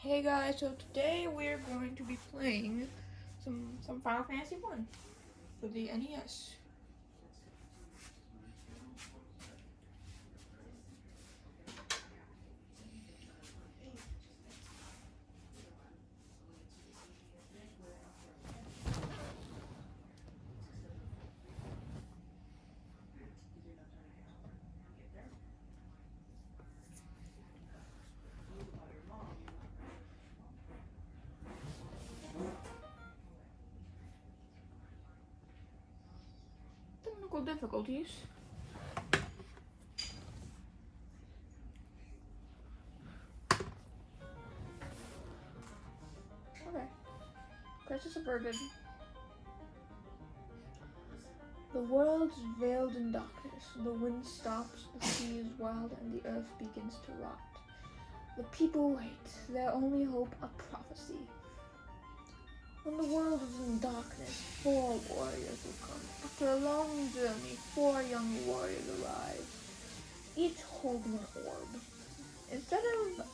Hey guys, so today we're going to be playing some Final Fantasy 1 for the NES. Technical difficulties. Okay. Crisis averted. The world is veiled in darkness. The wind stops, the sea is wild, and the earth begins to rot. The people wait, their only hope a prophecy. When the world is in darkness, 4 warriors will come. After a long journey, 4 young warriors arrive, each holding an orb. Instead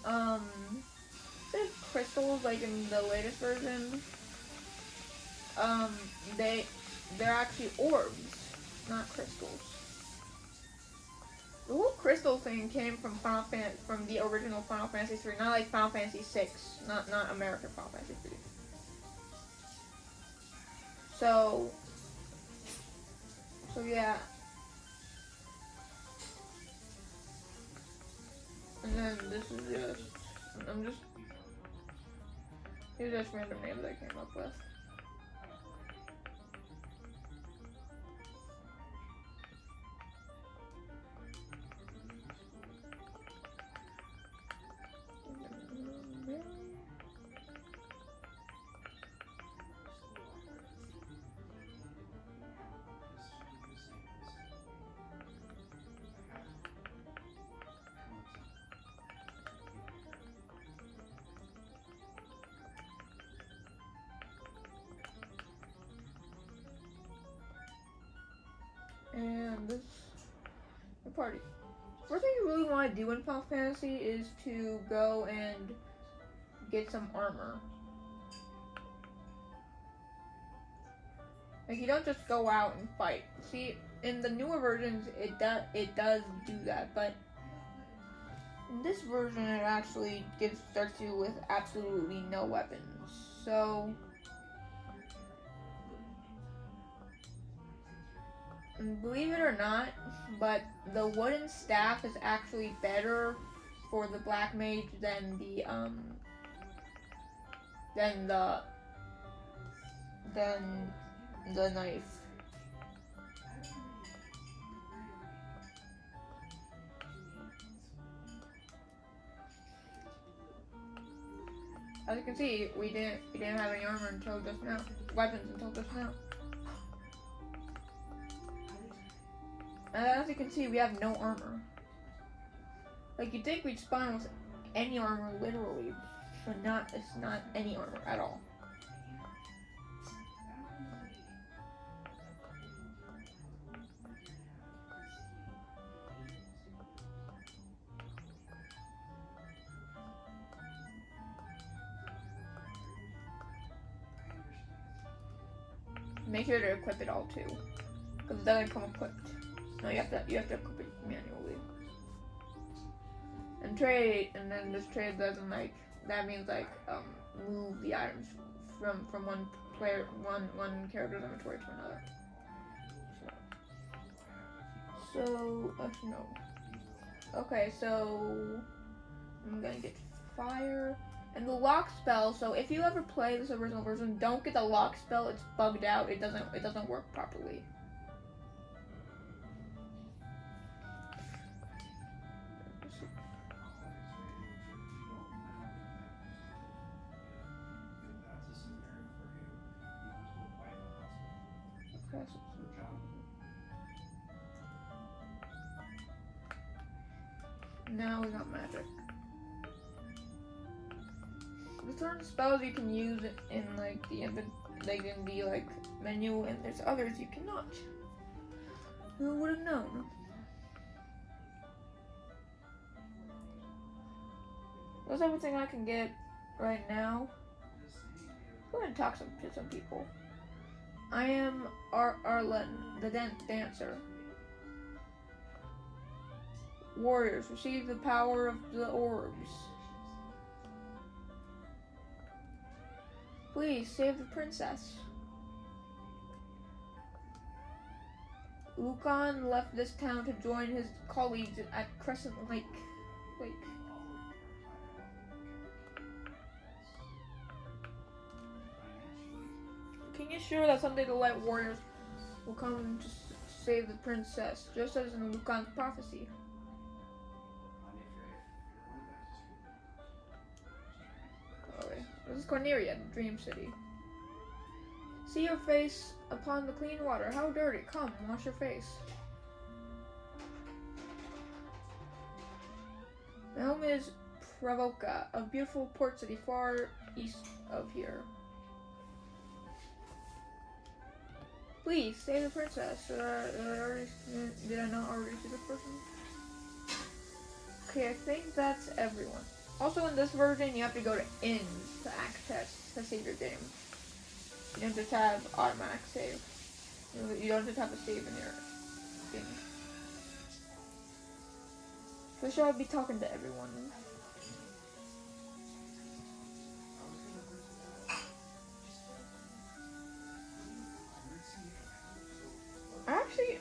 of crystals like in the latest version, they're actually orbs, not crystals. The whole crystal thing came from from the original Final Fantasy 3, not like Final Fantasy 6, not American Final Fantasy 3. So yeah. And then this is these are just random names I came up with. And this the party. First thing you really want to do in Final Fantasy is to go and get some armor. Like, you don't just go out and fight. See, in the newer versions, it does do that, but in this version, it actually starts you with absolutely no weapons. So, believe it or not, but the wooden staff is actually better for the black mage than the knife. As you can see, we didn't have any armor until just now. Weapons until just now. And as you can see, we have no armor. Like, you'd think we'd spawn with any armor, literally, but it's not any armor at all. Make sure to equip it all too, because it doesn't come equipped. No, you have to equip it manually. And trade, and then this trade doesn't that means move the items from one character's inventory to another. So no. Okay, so I'm gonna get fire. And the lock spell, so if you ever play this original version, don't get the lock spell, it's bugged out, it doesn't work properly. Now we got magic. There's certain spells you can use in the menu, and there's others you cannot. Who would have known? That's everything I can get right now. Go ahead and talk to some people. I am Arlen, the dancer. Warriors, receive the power of the orbs. Please save the princess. Lucan left this town to join his colleagues at Crescent Lake. King is sure that someday the Light Warriors will come to save the princess, just as in Lucan's prophecy. Okay. This is Corneria, the Dream City. See your face upon the clean water. How dirty. Come, wash your face. My home is Pravoka, a beautiful port city far east of here. Please, save the princess. Did I not already see this person? Okay, I think that's everyone. Also, in this version, you have to go to inns to access to save your game. You don't just have automatic save. You don't just have a save in your thing. So shall I be talking to everyone?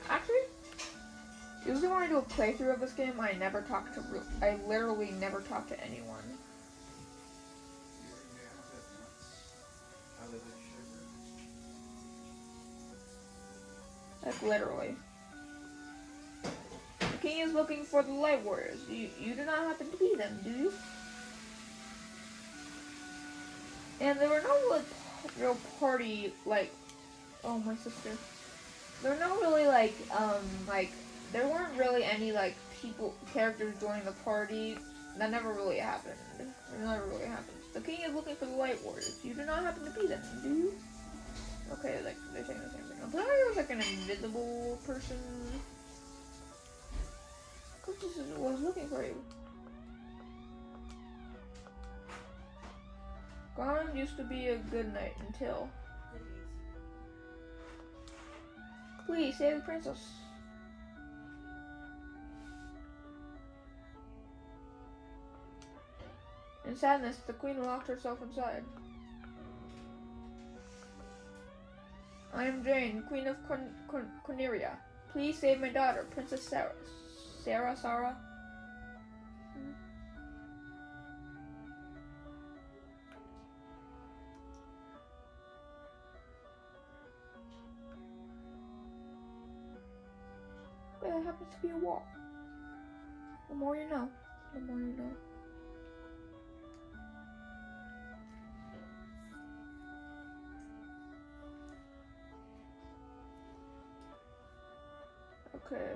Actually, usually when I do a playthrough of this game, I literally never talk to anyone. Like, literally. The king is looking for the Light Warriors. You do not happen to be them, do you? And there were no real party, oh, my sister. There were no really, there weren't really any, characters joining the party. That never really happened. It never really happened. The king is looking for the Light Warriors. You do not happen to be them, do you? Okay, they're saying the same thing. I thought I was, an invisible person. Cookies was looking for you. Gone used to be a good night until... Please, save the princess. In sadness, the queen locked herself inside. I am Jane, queen of Corneria. Please save my daughter, Princess Sarah. Sarah? Well, it happens to be a wall. The more you know. The more you know. Okay.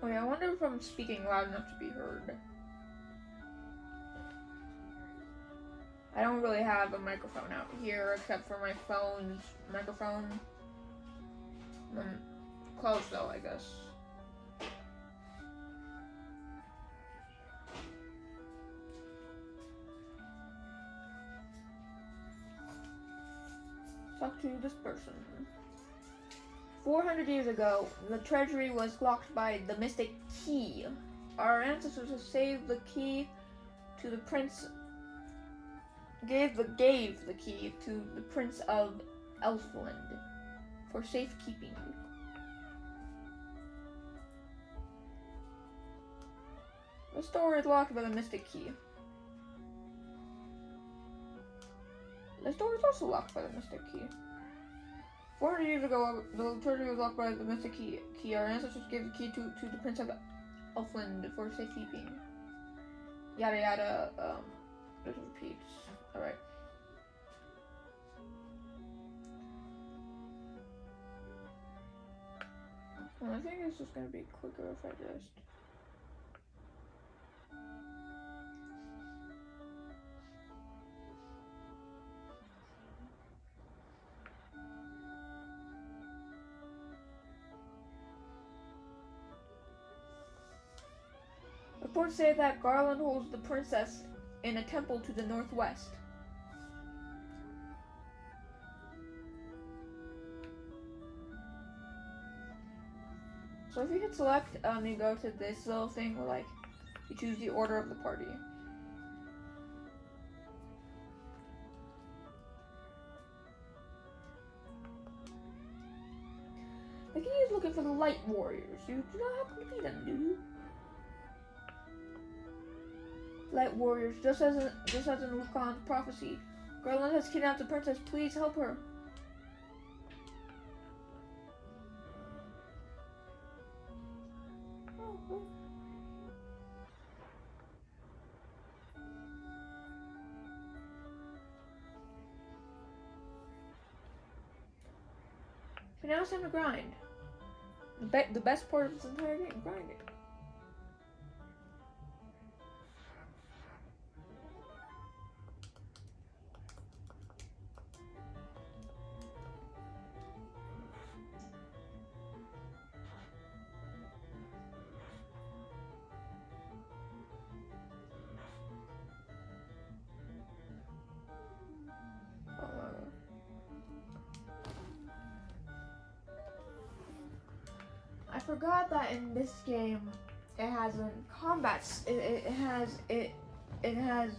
Okay, I wonder if I'm speaking loud enough to be heard. I don't really have a microphone out here except for my phone's microphone. Close though, I guess. Talk to this person. 400 years ago, the treasury was locked by the mystic key. Our ancestors have saved the key to the prince. Gave the key to the Prince of Elfland for safekeeping. The door is locked by the mystic key. This door is also locked by the mystic key. 400 years ago, the treasury was locked by the mystic key. Our ancestors gave the key to the Prince of Elfland for safekeeping. Yada yada. This repeats. Alright. Well, I think it's just gonna be quicker if I just... Reports say that Garland holds the princess in a temple to the northwest. So if you hit select, you go to this little thing where like you choose the order of the party. I think he's looking for the Light Warriors. You do not happen to be them, do you? Light Warriors, just as in Lucan's prophecy. Garland has kidnapped the princess. Please help her. So now it's time to grind. The best part of this entire game, grinding. I forgot that in this game, it has a it has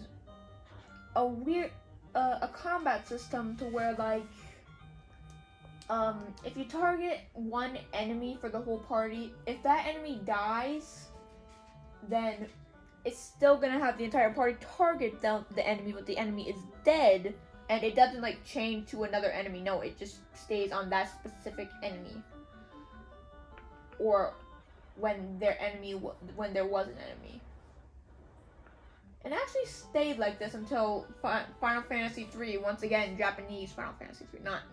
a weird a combat system to where like if you target one enemy for the whole party, if that enemy dies, then it's still gonna have the entire party target the enemy, but the enemy is dead, and it doesn't like change to another enemy. No, it just stays on that specific enemy. Or when there was an enemy. It actually stayed like this until Final Fantasy III. Once again, Japanese Final Fantasy III, not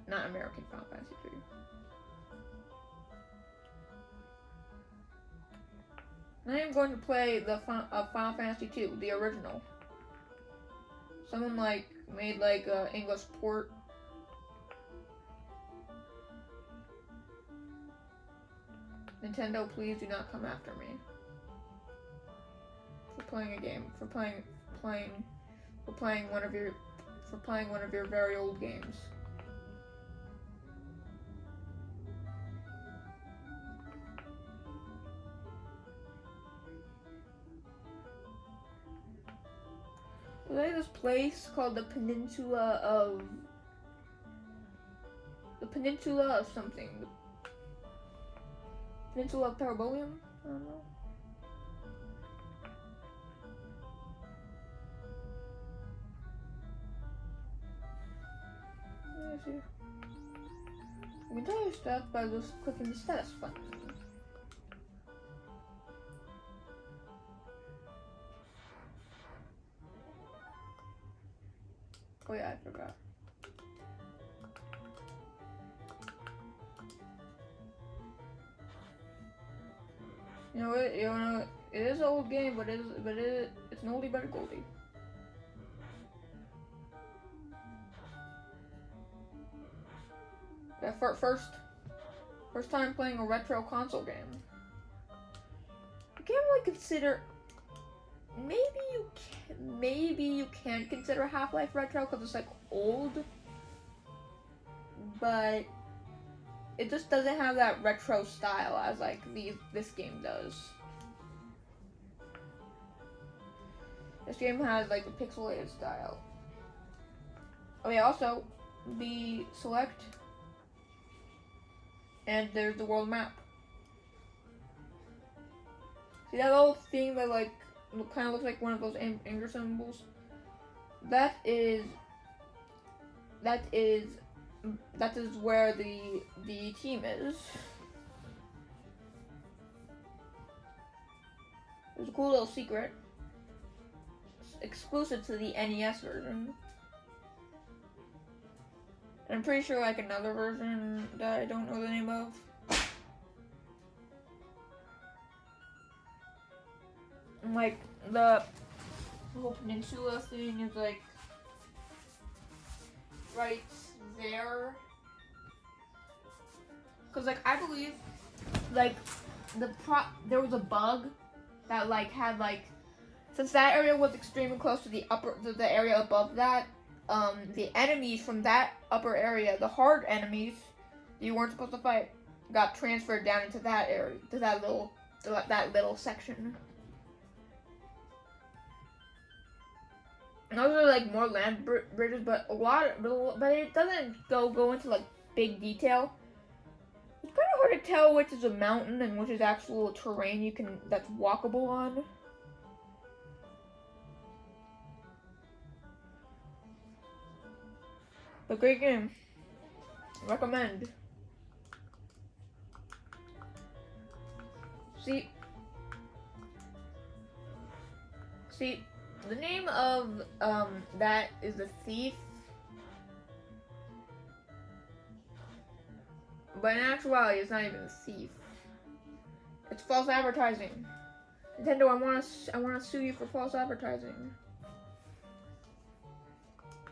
American Final Fantasy III. I am going to play the Final Fantasy II, the original. Someone like made like a English port. Nintendo, please do not come after me for playing a game, for playing one of your very old games. There's this place called the Peninsula of something. Peninsula of Parabolium? I don't know. Let me see. You can tell your stuff by just clicking the status button. Oh yeah, I forgot. You know, it is an old game, but it's an oldie but a goldie. Yeah, first time playing a retro console game. You can't really consider. Maybe you can consider Half-Life retro because it's like old, but it just doesn't have that retro style as like this game does. This game has like the pixelated style. Oh yeah, also the select, and there's the world map. See that little thing that like kind of looks like one of those anger symbols? That is where the team is. There's a cool little secret. It's exclusive to the NES version. And I'm pretty sure like another version that I don't know the name of. And like the whole peninsula thing is like right there, because like I believe like there was a bug that like had like, since that area was extremely close to the area above that, the enemies from that upper area, the hard enemies that you weren't supposed to fight, got transferred down into that area, to that little section. And those are like more land bridges, but but it doesn't go into like big detail. It's kind of hard to tell which is a mountain and which is actual terrain that's walkable on. But great game. Recommend. See, the name of that is The Thief. But in actuality, it's not even a thief. It's false advertising. Nintendo, I wanna sue you for false advertising.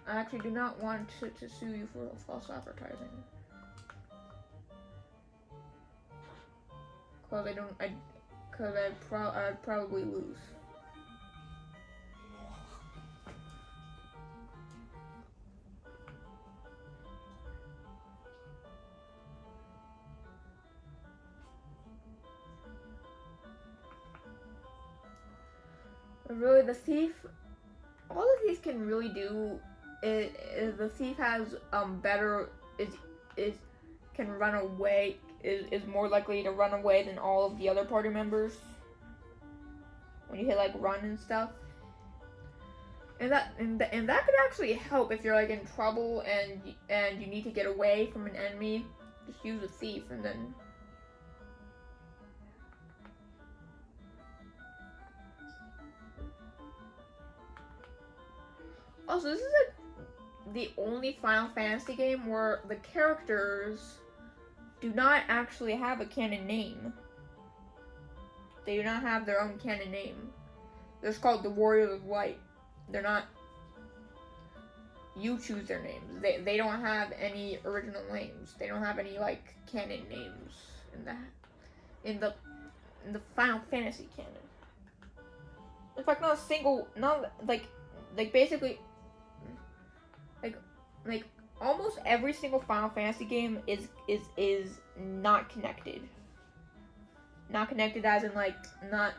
I actually do not want to sue you for false advertising. Cause I'd probably lose. But really, the thief, all the thief can really do is the thief has can run away, is more likely to run away than all of the other party members when you hit like run and stuff. And that could actually help if you're like in trouble and you need to get away from an enemy. Just use a thief and then. Also, this is the only Final Fantasy game where the characters do not actually have a canon name. They do not have their own canon name. They're just called the Warriors of Light. They're not. You choose their names. They don't have any original names. They don't have any like canon names in the Final Fantasy canon. In fact, not a single, basically, like almost every single Final Fantasy game is not connected. Not connected as in like not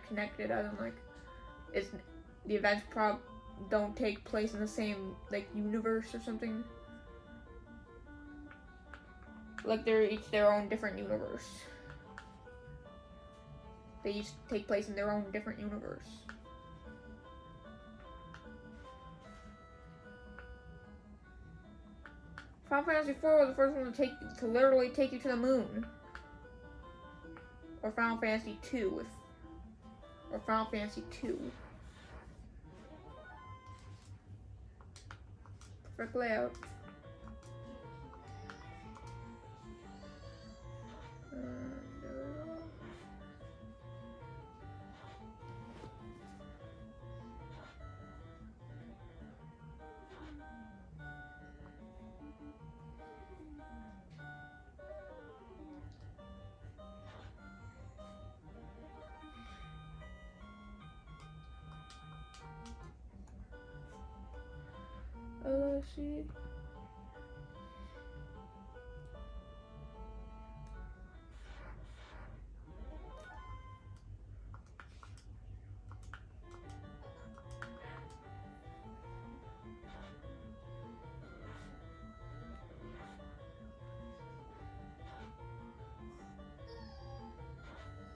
connected as in like it's the events don't take place in the same like universe or something. Like they're each their own different universe. They each take place in their own different universe. Final Fantasy IV was the first one to literally take you to the moon. Or Final Fantasy II or Final Fantasy II. Perfect layout. Let's see.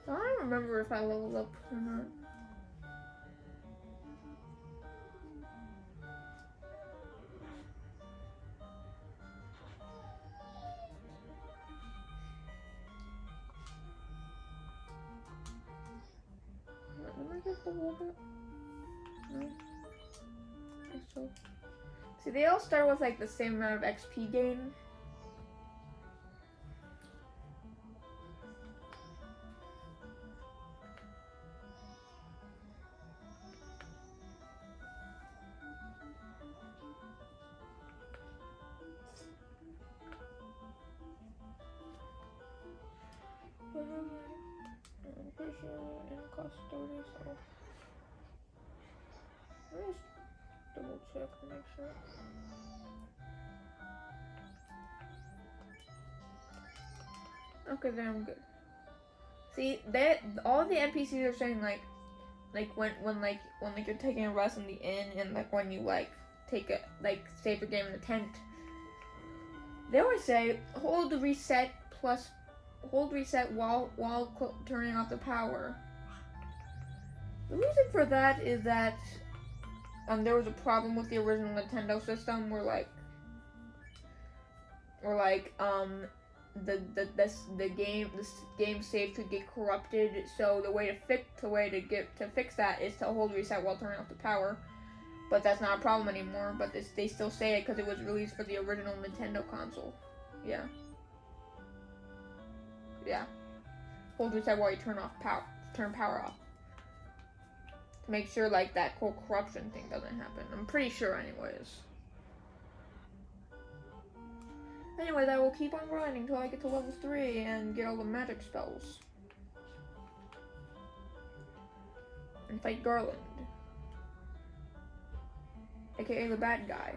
I don't remember if I leveled up or not. No. So. See, they all start with like the same amount of XP gain. in custody, so let me just double check to make sure. Okay, then I'm good. See, all the NPCs are saying like when you're taking a rest in the inn, and like when you like take a save a game in the tent, they always say hold reset while turning off the power. The reason for that is that there was a problem with the original Nintendo system where the game save could get corrupted. So the way to fix that is to hold reset while turning off the power. But that's not a problem anymore. But they still say it because it was released for the original Nintendo console. Yeah. Yeah. Hold reset while you turn power off. To make sure like that whole corruption thing doesn't happen. I'm pretty sure anyways. Anyways, I will keep on grinding until I get to level 3 and get all the magic spells. And fight Garland. AKA the bad guy.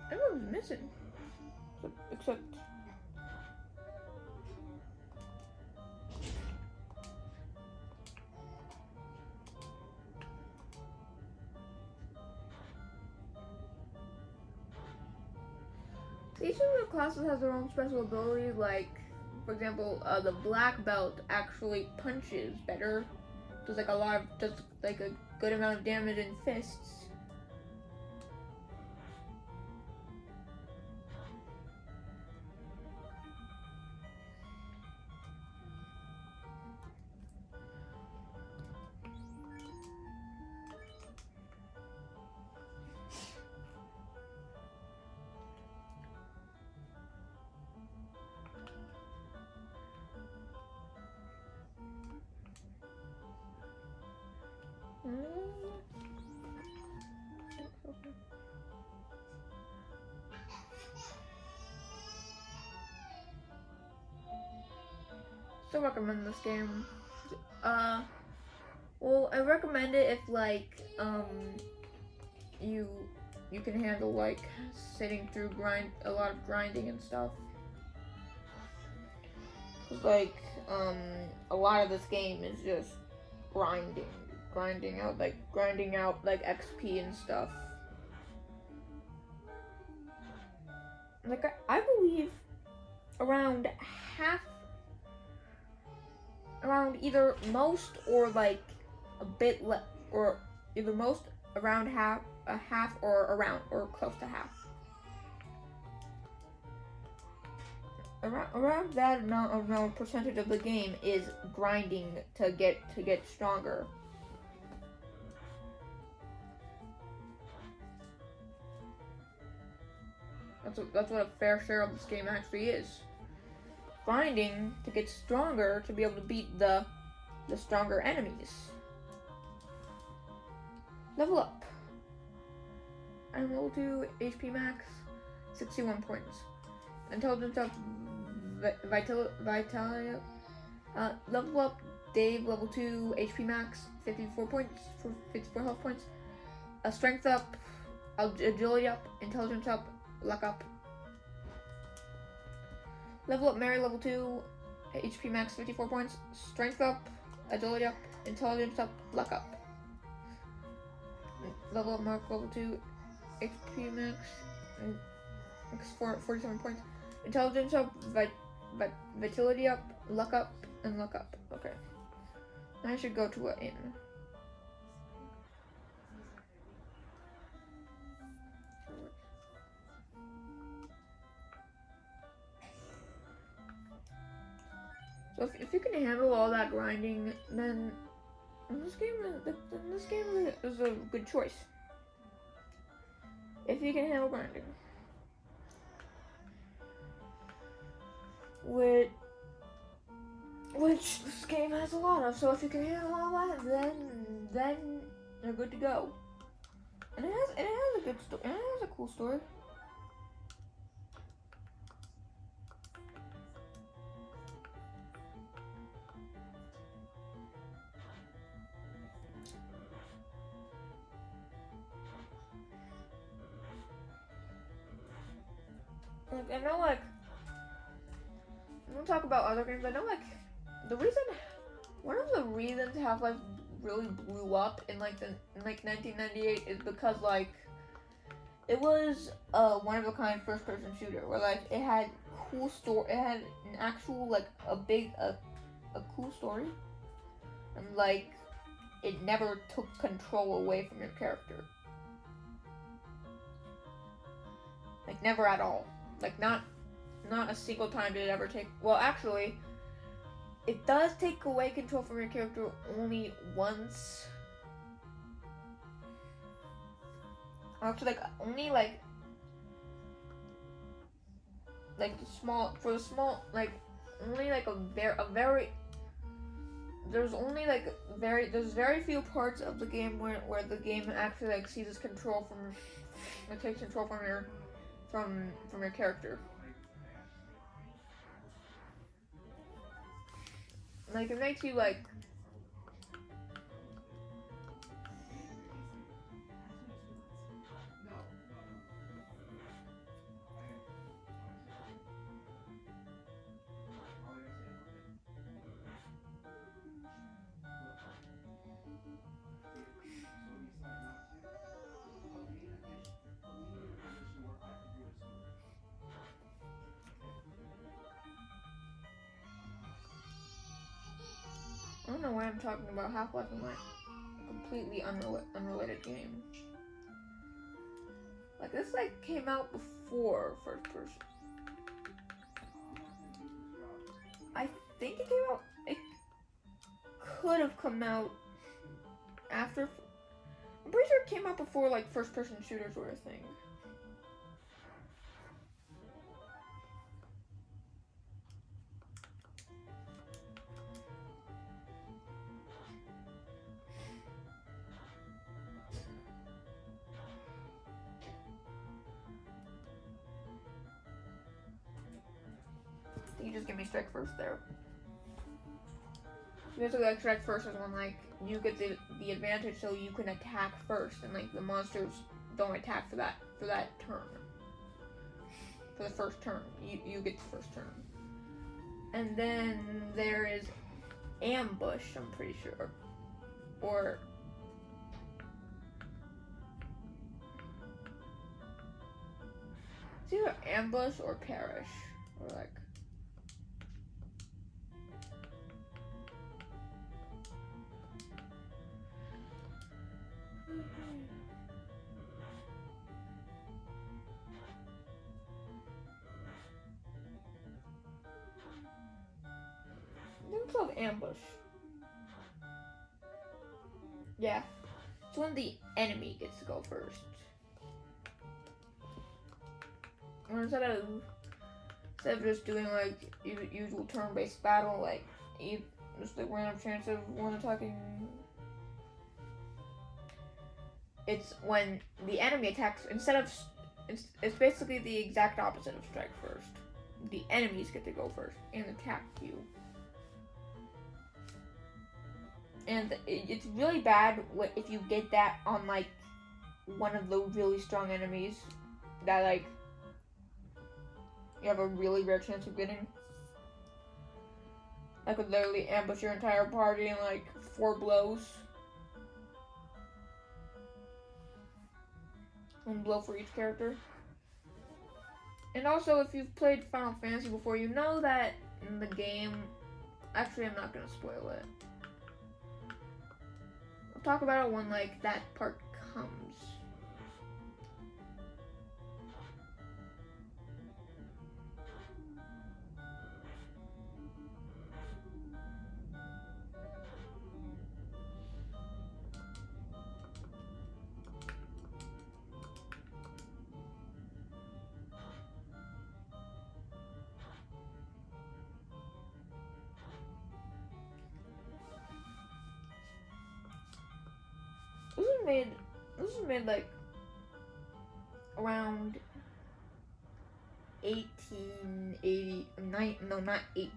Everyone's missing. Except... Each of the classes has their own special abilities, like, for example, the black belt actually punches better. Does like a good amount of damage in fists. Still recommend this game. Well, I recommend it if like you can handle like sitting through a lot of grinding and stuff. Cause like a lot of this game is just grinding out like XP and stuff. Like I believe around either most or like a bit or either most around half or around or close to half. Around that amount percentage of the game is grinding to get stronger. That's what a fair share of this game actually is. Grinding to get stronger to be able to beat the stronger enemies. Level up. I'm level 2, HP max, 61 points. Intelligence up, vitality level up, Dave, level 2, HP max, 54 points, 54 health points. Strength up, agility up, intelligence up, luck up. Level up, Mary, level 2, HP max, 54 points. Strength up, agility up, intelligence up, luck up. Level up, Mark, level 2, HP max, 47 points. Intelligence up, vitality up, luck up, and luck up. Okay. I should go to an inn. So if you can handle all that grinding, then this game is a good choice. If you can handle grinding. which this game has a lot of. So if you can handle all that, then you're good to go. And it has a good story. It has a cool story. Like, I know, like, I'm gonna talk about other games. I know, like, one of the reasons Half-Life really blew up in like 1998 is because like it was a one of a kind first person shooter where like it had cool story. It had an actual like a cool story, and like it never took control away from your character. Like never at all. Like not a single time did it ever take. Well, actually, it does take away control from your character only once. Actually, like only like only like a very there's very few parts of the game where the game actually like seizes control from it takes control from your character. Like it makes you like I don't know why I'm talking about Half-Life in like completely unrelated game. Like this like came out before first person. I think it came out. It could have come out after. I'm pretty sure it came out before like first person shooters were a thing. You just give me strike first there. Basically, like strike first is when like you get the advantage, so you can attack first, and like the monsters don't attack for that turn. For the first turn, you get the first turn, and then there is ambush. I'm pretty sure, or it's either ambush or perish, or like. I think it's called ambush. Yeah. It's when the enemy gets to go first. Or instead of just doing like usual turn-based battle, like you just like random chance of one attacking. It's when the enemy attacks it's basically the exact opposite of strike first. The enemies get to go first and attack you. And it's really bad if you get that on like one of the really strong enemies that like you have a really rare chance of getting. I could literally ambush your entire party in like 4 blows. 1 blow for each character. And also, if you've played Final Fantasy before, you know that in the game. Actually, I'm not gonna spoil it. I'll talk about it when like that part comes. was made like around 1880. No, not eight.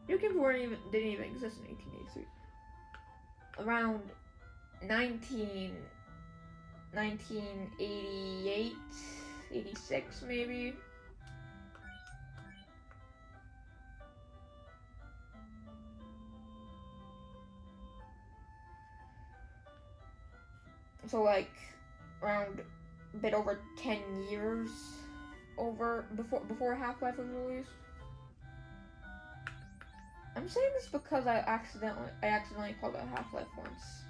Video games didn't even exist in 1883. Around 1988, 86 maybe. So like around a bit over 10 years before Half-Life was released. I'm saying this because I accidentally called it Half-Life once.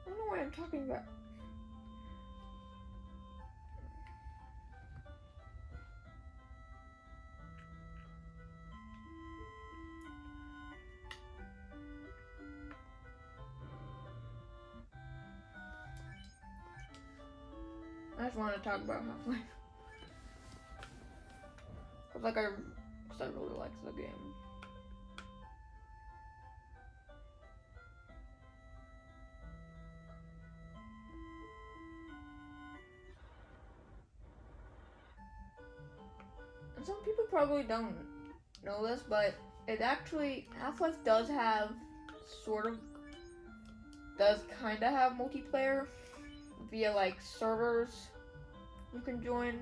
I don't know what I'm talking about. I just want to talk about Half-Life. Cause I really like the game. And some people probably don't know this, but Half-Life does kind of have multiplayer via like servers you can join.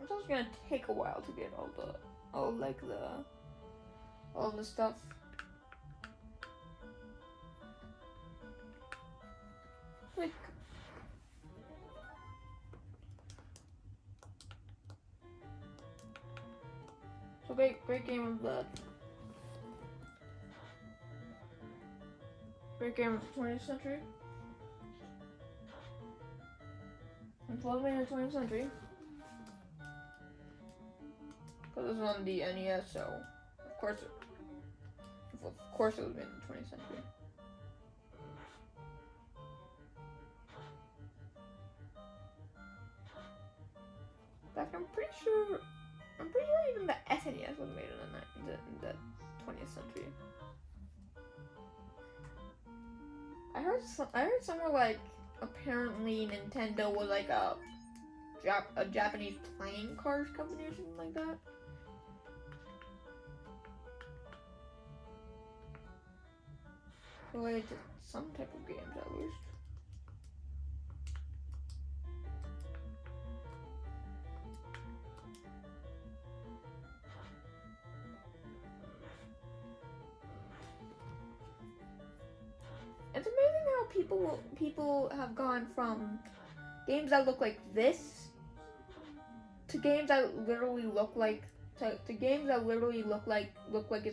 It's also gonna take a while to get all the stuff. Like, so great game of the 20th century. It's lovely in the 20th century. Because it was on the NES, so of course it was in the 20th century. In fact, I'm pretty sure even the SNES was made in the 20th century. I heard somewhere like apparently Nintendo was like a Japanese playing cards company or something like that. Related to some type of games at least. It's amazing how people have gone from games that look like this to games that literally look like it's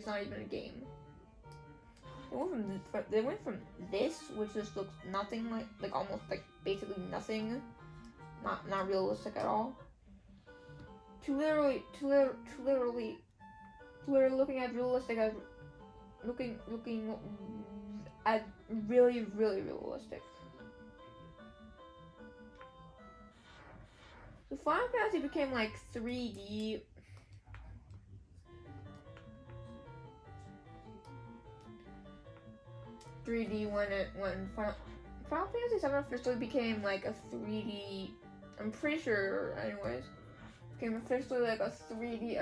not even a game. They went from this, which just looks nothing like almost like basically nothing, not realistic at all, to literally looking as realistic as looking at really realistic. So Final Fantasy became like 3D. When Final Fantasy 7 officially became like a 3D. I'm pretty sure, anyways, became officially like a 3D.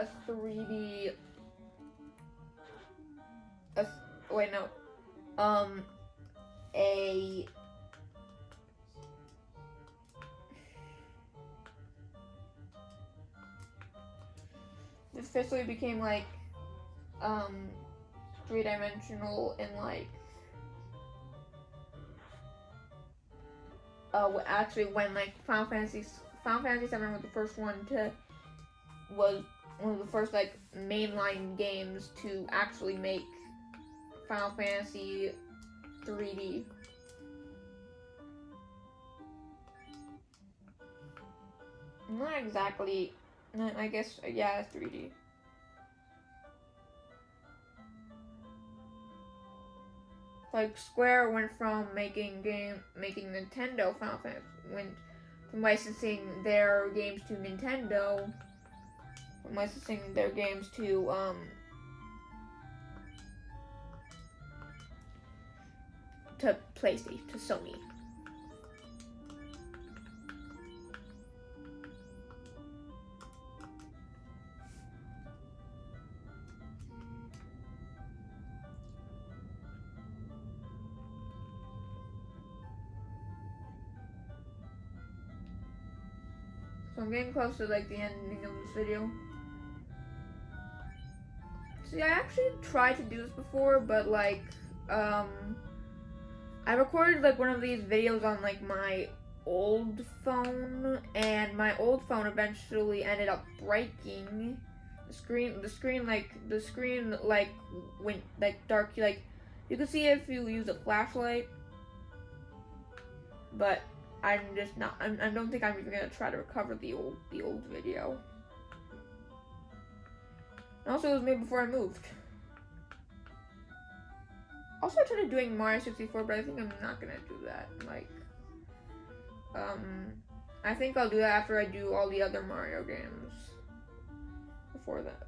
It officially became like 3-dimensional and like actually when like Final Fantasy Final Fantasy VII was the first one to was one of the first like mainline games to actually make Final Fantasy 3D. Not exactly. I guess yeah, it's 3D. Like Square went from making Nintendo Final Fantasy, went from licensing their games to Nintendo, from licensing their games to PlayStation, to Sony. So I'm getting close to like the ending of this video. See, I actually tried to do this before, but like, I recorded like one of these videos on like my old phone, and my old phone eventually ended up breaking. The screen like went like dark. Like you can see it if you use a flashlight, but I'm just not. I don't think I'm even gonna try to recover the old video. And also, it was made before I moved. Also, I tried doing Mario 64, but I think I'm not gonna do that. Like, I think I'll do that after I do all the other Mario games. Before that.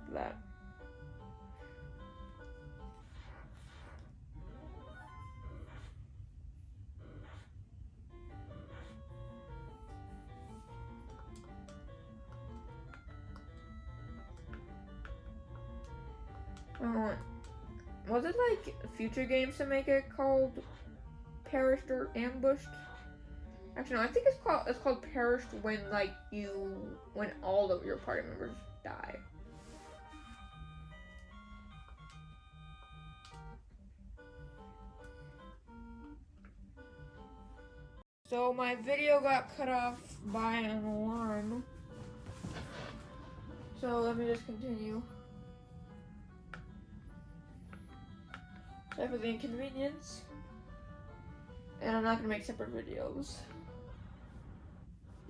Was it like future games to make it called Perished or Ambushed? Actually, no. I think it's called Perished when when all of your party members die. So my video got cut off by an alarm. So let me just continue. Sorry for the inconvenience. And I'm not gonna make separate videos. It's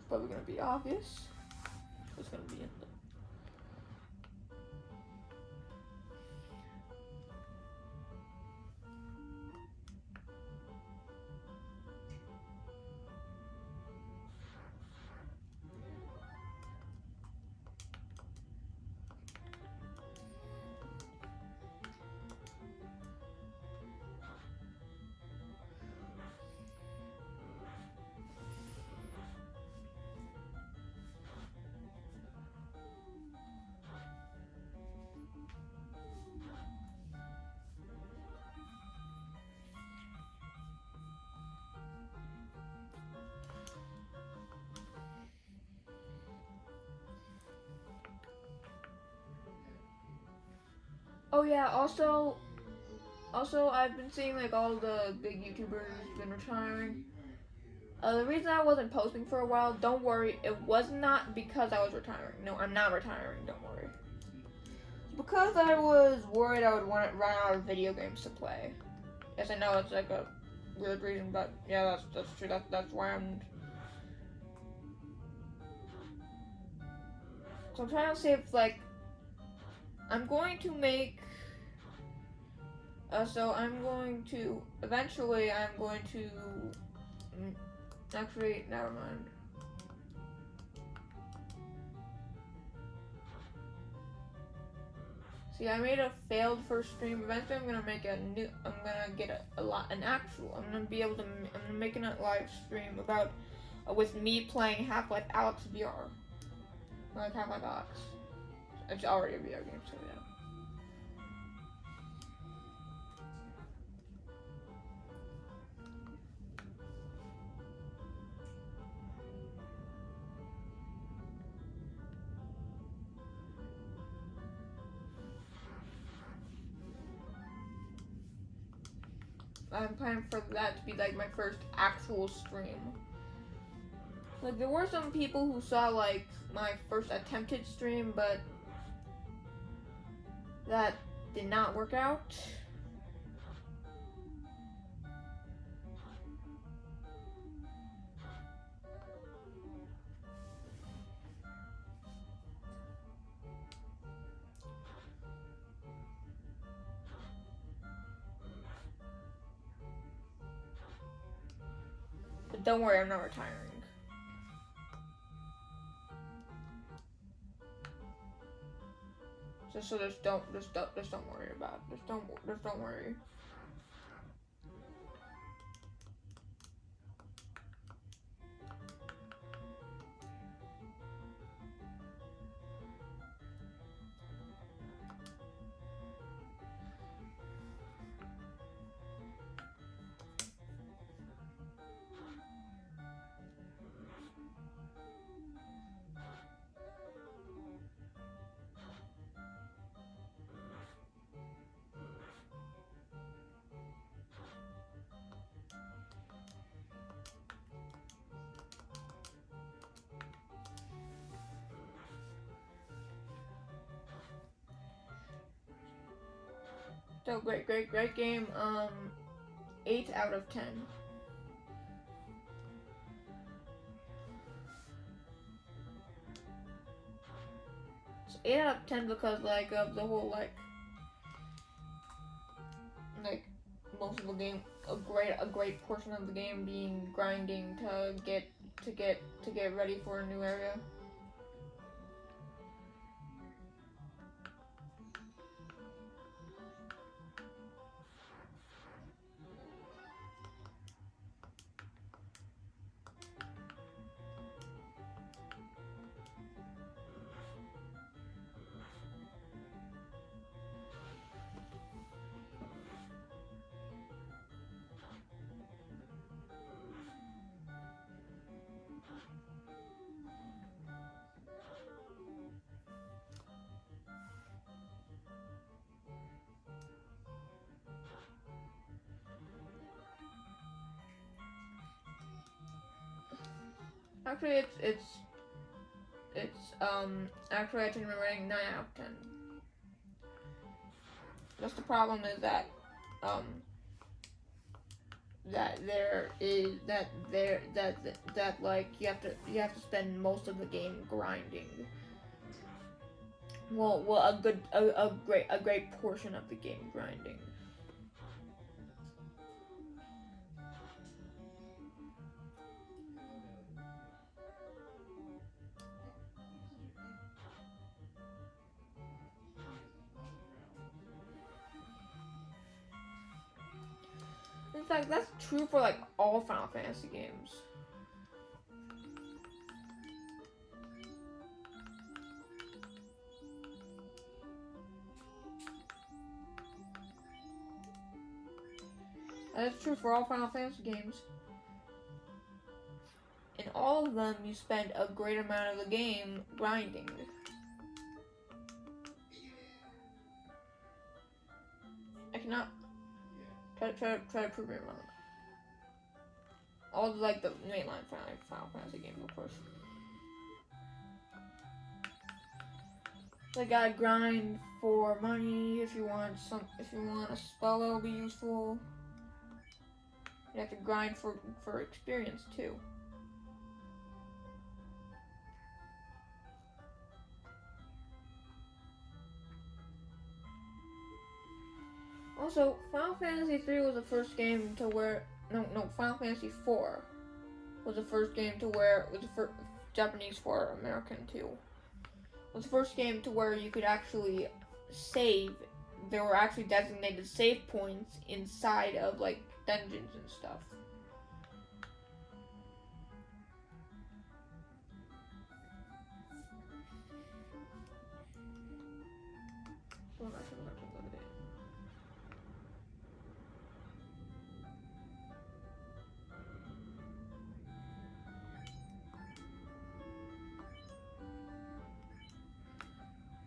probably gonna be obvious. It's gonna be in the Oh yeah, also I've been seeing like all the big YouTubers been retiring. The reason I wasn't posting for a while, don't worry, it was not because I was retiring. No, I'm not retiring, don't worry. It's because I was worried I would run out of video games to play. Yes, I know it's like a weird reason, but yeah, that's true. That's why I'm. So I'm trying to see if like I'm going to make. So I'm going to eventually. I'm going to. Actually, never mind. See, I made a failed first stream. Eventually, I'm gonna make a new. I'm gonna get an actual. I'm gonna be able to. I'm gonna make a live stream about with me playing Half-Life Alyx VR. Like Half-Life Alyx. It's already a VR game, so yeah. I'm planning for that to be like my first actual stream. Like, there were some people who saw, like, my first attempted stream, but that did not work out. But don't worry, I'm not retiring. So just don't worry about it. Just don't worry. So great game. 8 out of 10. So 8 out of 10 because like of the whole like most of the game, a great portion of the game being grinding to get ready for a new area. Actually, actually I think I'm rating 9 out of 10. Just the problem is that like you have to spend most of the game grinding. Well, a great portion of the game grinding. In fact, that's true for like all Final Fantasy games. That's true for all Final Fantasy games. In all of them, you spend a great amount of the game grinding. I cannot try to prove me wrong. All like the mainline Final Fantasy games, of course. Like gotta grind for money if you want a spell that'll be useful. You have to grind for experience too. Also, Final Fantasy 3 was the first game to where Final Fantasy 4 was the first game to where it was the first Japanese for American too. It was the first game to where you could actually save. There were actually designated save points inside of like dungeons and stuff.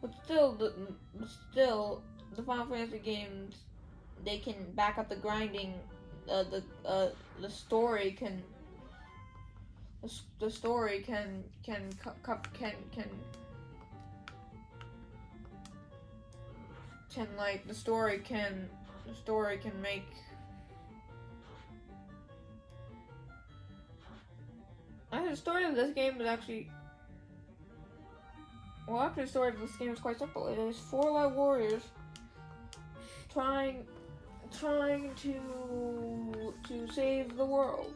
But still, the Final Fantasy games, they can back up the grinding. The story can, the story can like the story can make. The story of this game is actually the story of this game is quite simple. It is 4 light warriors trying to save the world.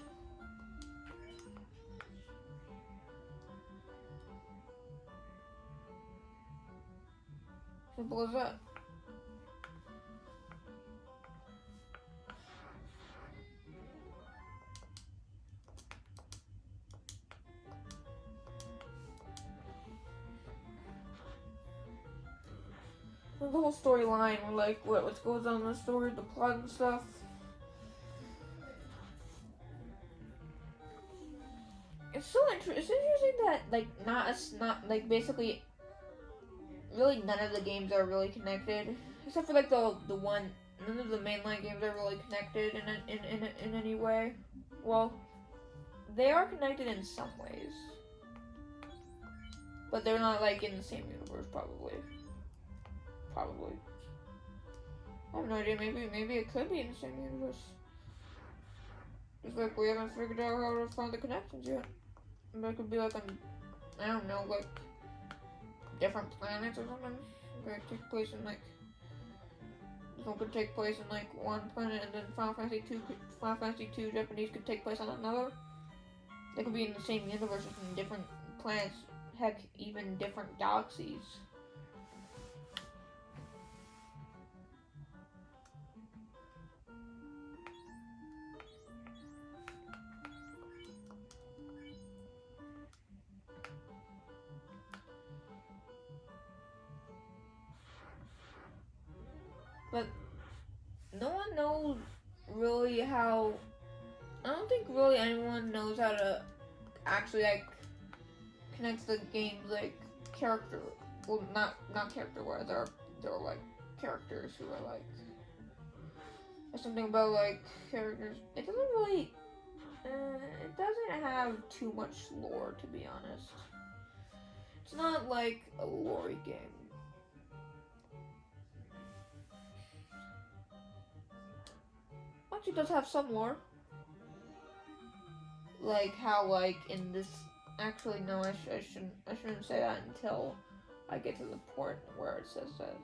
Simple as that. The whole storyline, like what goes on in the story, the plot and stuff. It's interesting that not like basically really none of the games are really connected, except for like the one. None of the mainline games are really connected in any way. Well, they are connected in some ways, but they're not like in the same universe. Probably. I have no idea. Maybe it could be in the same universe. It's like we haven't figured out how to find the connections yet. Maybe it could be like I don't know, like different planets or something. Like take place in like this one could take place in like one planet, and then Final Fantasy II Japanese could take place on another. They could be in the same universe, just in different planets. Heck, even different galaxies. But no one knows really how. I don't think really anyone knows how to actually like connect the games like character. Well, not character wise. They're like characters who are like. There's something about like characters. It doesn't really. It doesn't have too much lore, to be honest. It's not like a lore game. Actually, does have some lore. Like how, like in this. Actually, no, I shouldn't say that until I get to the point where it says that.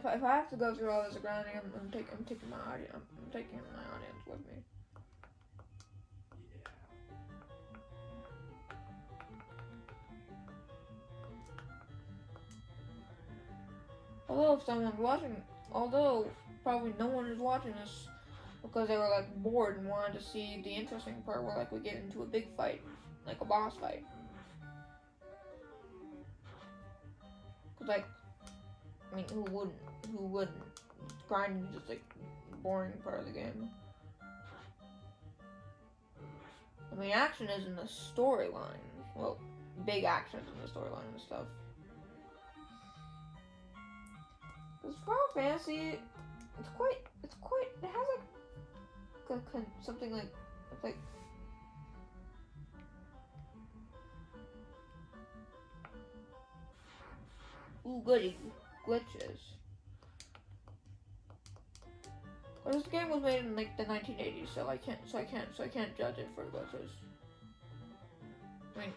If I have to go through all this grounding, I'm taking my audience. I'm taking my audience with me. Although probably no one is watching this because they were like bored and wanted to see the interesting part where like we get into a big fight, like a boss fight. Cause like, I mean, who wouldn't? Grinding is just like boring part of the game. I mean, action is in the storyline. Well, big action is in the storyline and stuff. Cause Final Fantasy, it has like something like, it's like. Ooh, goody, glitches. Well, this game was made in like the 1980s, so I can't judge it for glitches. I mean,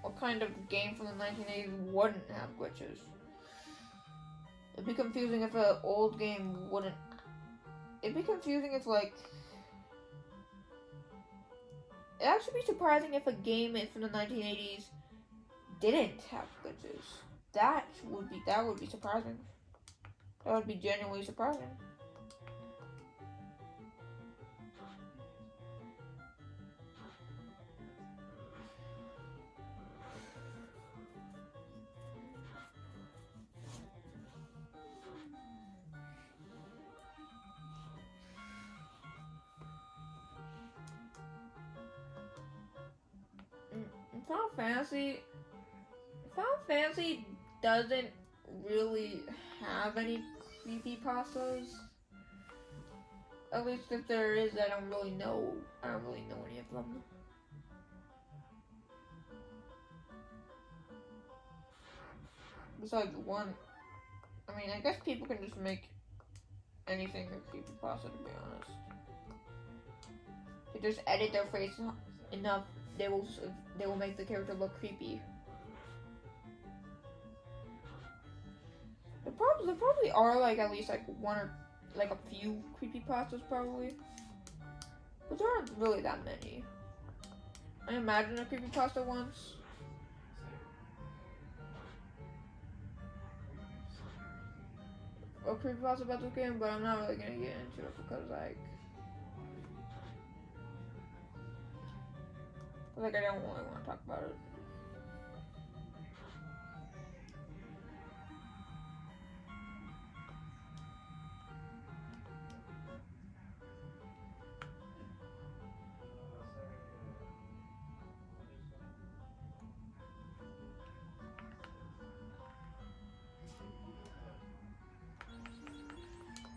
what kind of game from the 1980s wouldn't have glitches? It'd be confusing if an old game wouldn't. It'd be confusing if like. It actually be surprising if a game from the 1980s didn't have glitches. That would be surprising. That would be genuinely surprising. Final Fantasy doesn't really have any creepypastas. At least if there is, I don't really know any of them. Besides one, I mean, I guess people can just make anything a creepypasta, to be honest. They just edit their face enough, they will make the character look creepy. There probably are like at least like one or like a few creepypastas probably, but there aren't really that many. I imagined a creepypasta once. A creepypasta about this game, but I'm not really gonna get into it because like I don't really want to talk about it.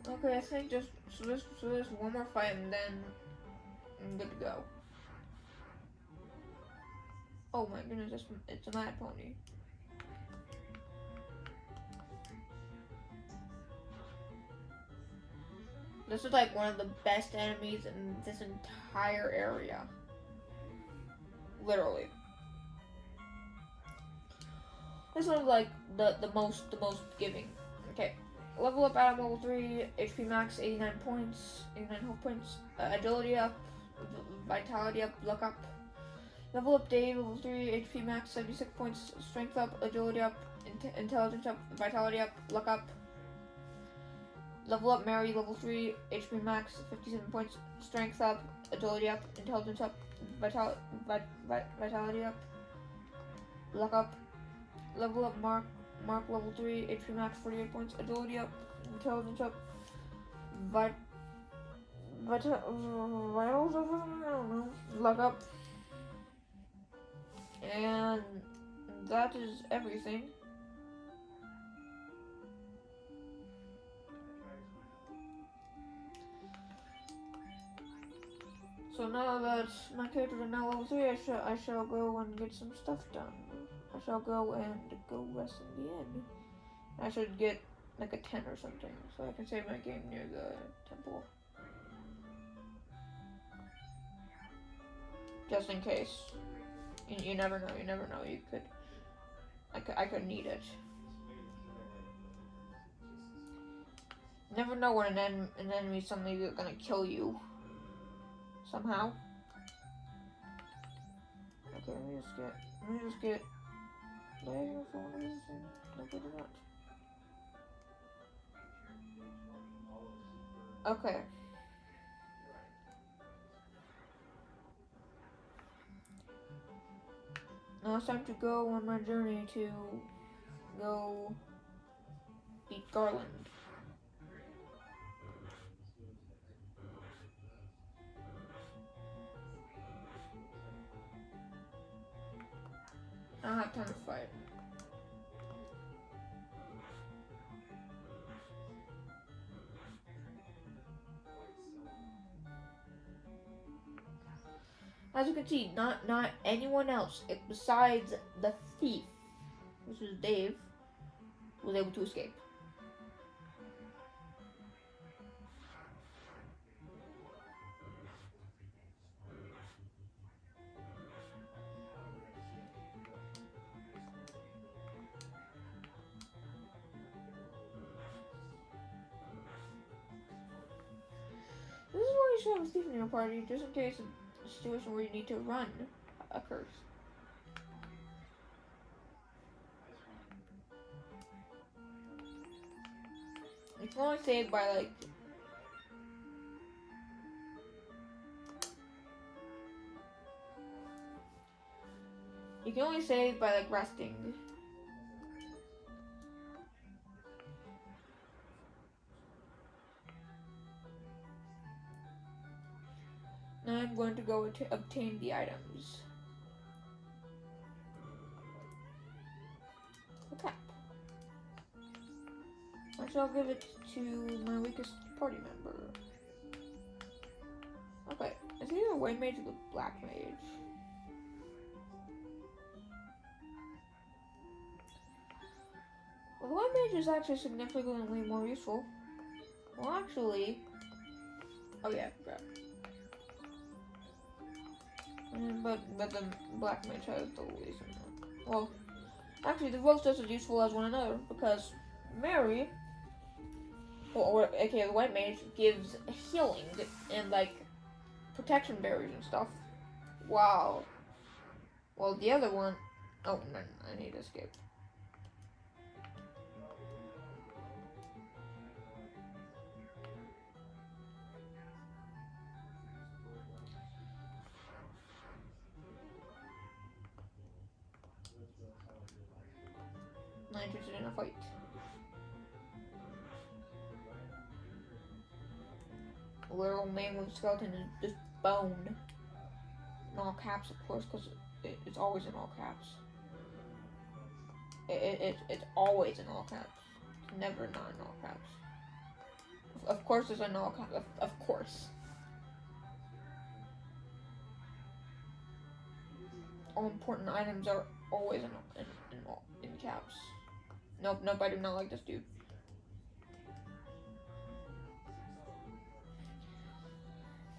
Okay, I think just so this one more fight and then I'm good to go. Oh my goodness, it's a mad pony. This is like one of the best enemies in this entire area. Literally. This one's like the most giving. Okay. Level up Adam level 3, HP max 89 points, 89 health points, agility up, vitality up, luck up. Level up Dave level 3, HP max 76 points, strength up, agility up, intelligence up, vitality up, luck up. Level up Mary level 3, HP max 57 points, strength up, agility up, intelligence up, vitality up, luck up. Level up Mark level 3, HP max 48 points, agility up, intelligence up, vitals up, I don't know, luck up. And that is everything. So now that my characters are now level 3, I shall go and get some stuff done. I shall go and go rest in the inn. I should get like a 10 or something, so I can save my game near the temple. Just in case. You never know, I could need it. Never know when an enemy's suddenly gonna kill you. Somehow. Okay, let me just get diagonal phone or anything. No, maybe not. Okay. Now it's time to go on my journey to go beat Garland. I don't have time to fight. As you can see, not anyone else besides the thief, which is Dave, was able to escape. This is why you should have a thief in your party, just in case situation where you need to run occurs. You can only save by like resting. Now I'm going to go to obtain the items. Okay. I shall give it to my weakest party member. Okay, it's either White Mage or the Black Mage. Well, the White Mage is actually significantly more useful. Well, actually... Oh yeah, crap. But the Black Mage has the least. Well, actually, they're both just as useful as one another, because Mary, or aka the White Mage, gives healing and, like, protection barriers and stuff. Wow. Well, the other one... Oh, no, I need to escape. Not interested in a fight. The literal name of the skeleton is just Bone. In all caps, of course, because it's always in all caps. It's always in all caps. It's never not in all caps. Of course it's in all caps. Of course. All important items are always in caps. Nope, I do not like this dude.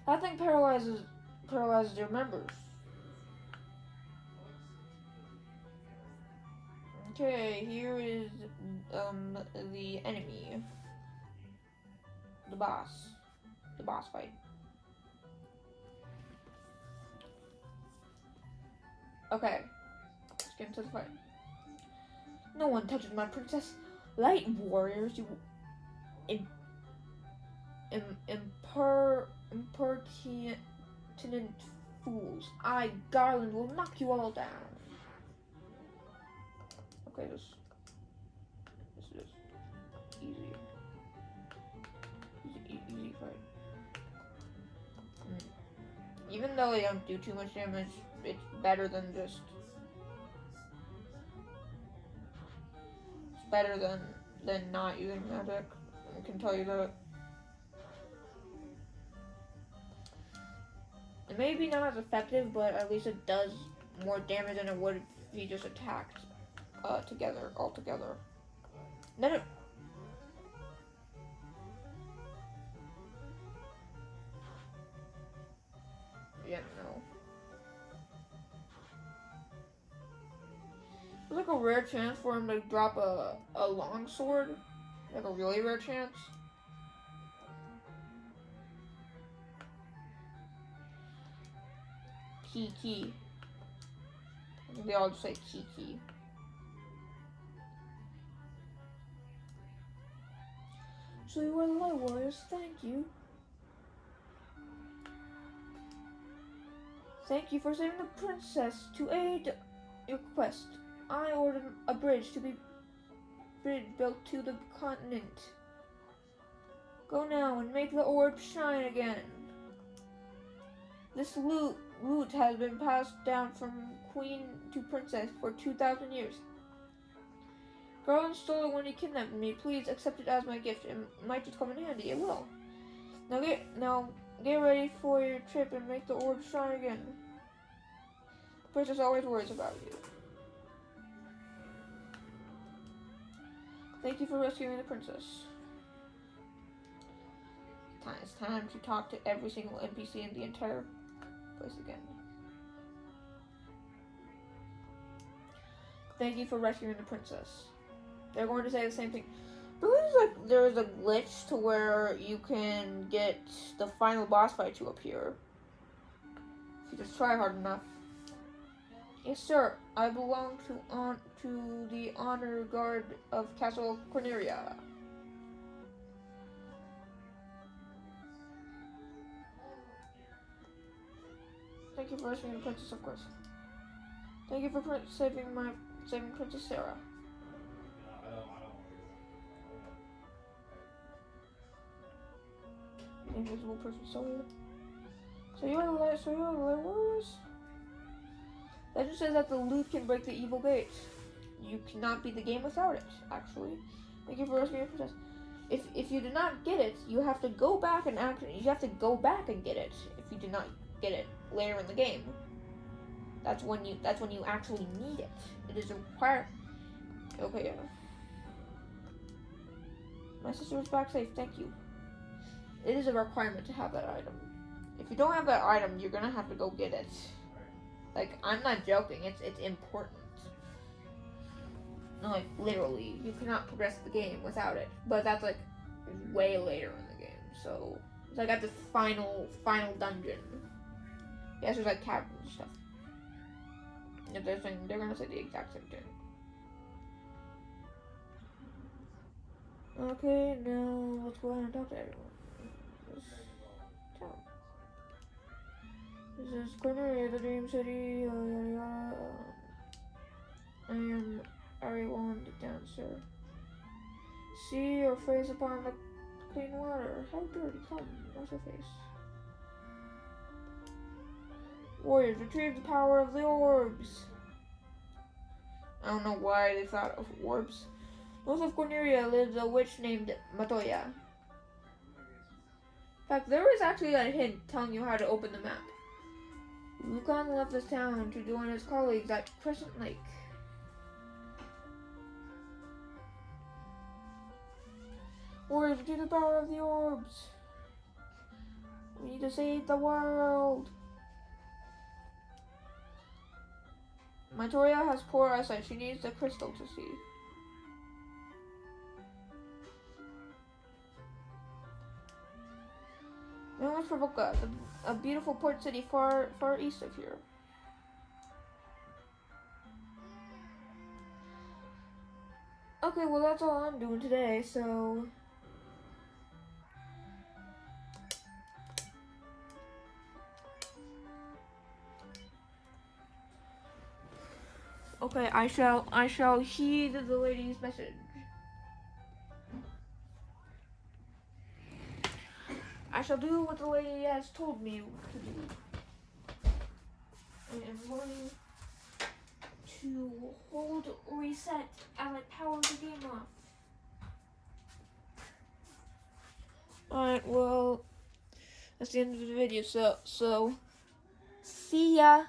That thing paralyzes your members. Okay, here is the enemy. The boss fight. Okay, let's get into the fight. No one touches my princess. Light warriors, you impertinent fools. I, Garland, will knock you all down. Okay, this is easy fight. Even though they don't do too much damage, it's better than just... It's better than not using magic. I can tell you that. It may be not as effective, but at least it does more damage than it would if he just attacked all together. Then it... Yeah, no. There's like a rare chance for him to drop a long sword. Like a really rare chance. Kiki. They all just say Kiki. So you are the Light Warriors, thank you. Thank you for saving the princess. To aid your quest, I ordered a bridge built to the continent. Go now and make the orb shine again. This loot has been passed down from queen to princess for 2,000 years. Garland stole it when he kidnapped me. Please accept it as my gift. It might just come in handy. It will. Now get ready for your trip and make the orb shine again. The princess always worries about you. Thank you for rescuing the princess. It's time to talk to every single NPC in the entire place again. Thank you for rescuing the princess. They're going to say the same thing. I believe there's a glitch to where you can get the final boss fight to appear. If you just try hard enough. Yes, sir. I belong to the honor guard of Castle Corneria. Thank you for rescuing the princess, of course. Thank you for saving Princess Sarah. The invisible person still here. So you are the warriors? Legend says that the loot can break the evil gate. You cannot beat the game without it, actually. Thank you for rescuing the princess. If you did not get it, you have to go back and get it. If you did not get it later in the game. That's when you actually need it. It is a required. Okay, yeah. My sister is back safe, thank you. It is a requirement to have that item. If you don't have that item, you're gonna have to go get it. Like, I'm not joking, it's important. No, like, literally, you cannot progress the game without it. But that's, like, way later in the game, so... It's like at the final dungeon. Yes, there's, like, cabins and stuff. If they're gonna say the exact same thing. Okay, now let's go ahead and talk to everyone. This is Corneria, the Dream City, yada yada. I am Ariwan the dancer. See your face upon the clean water. How dirty, come, wash your face. Warriors, retrieve the power of the orbs. I don't know why they thought of orbs. North of Corneria lives a witch named Matoya. In fact, there is actually a hint telling you how to open the map. Lucan left this town to join his colleagues at Crescent Lake. Warriors, retrieve the power of the orbs. We need to save the world. Matoya has poor eyesight. She needs the crystal to see. Now let's Provoca, a beautiful port city far east of here. Okay, well that's all I'm doing today, so... Okay, I shall heed the lady's message. I shall do what the lady has told me to do. I am going to hold reset and let power the game off. Alright, well, that's the end of the video, so see ya.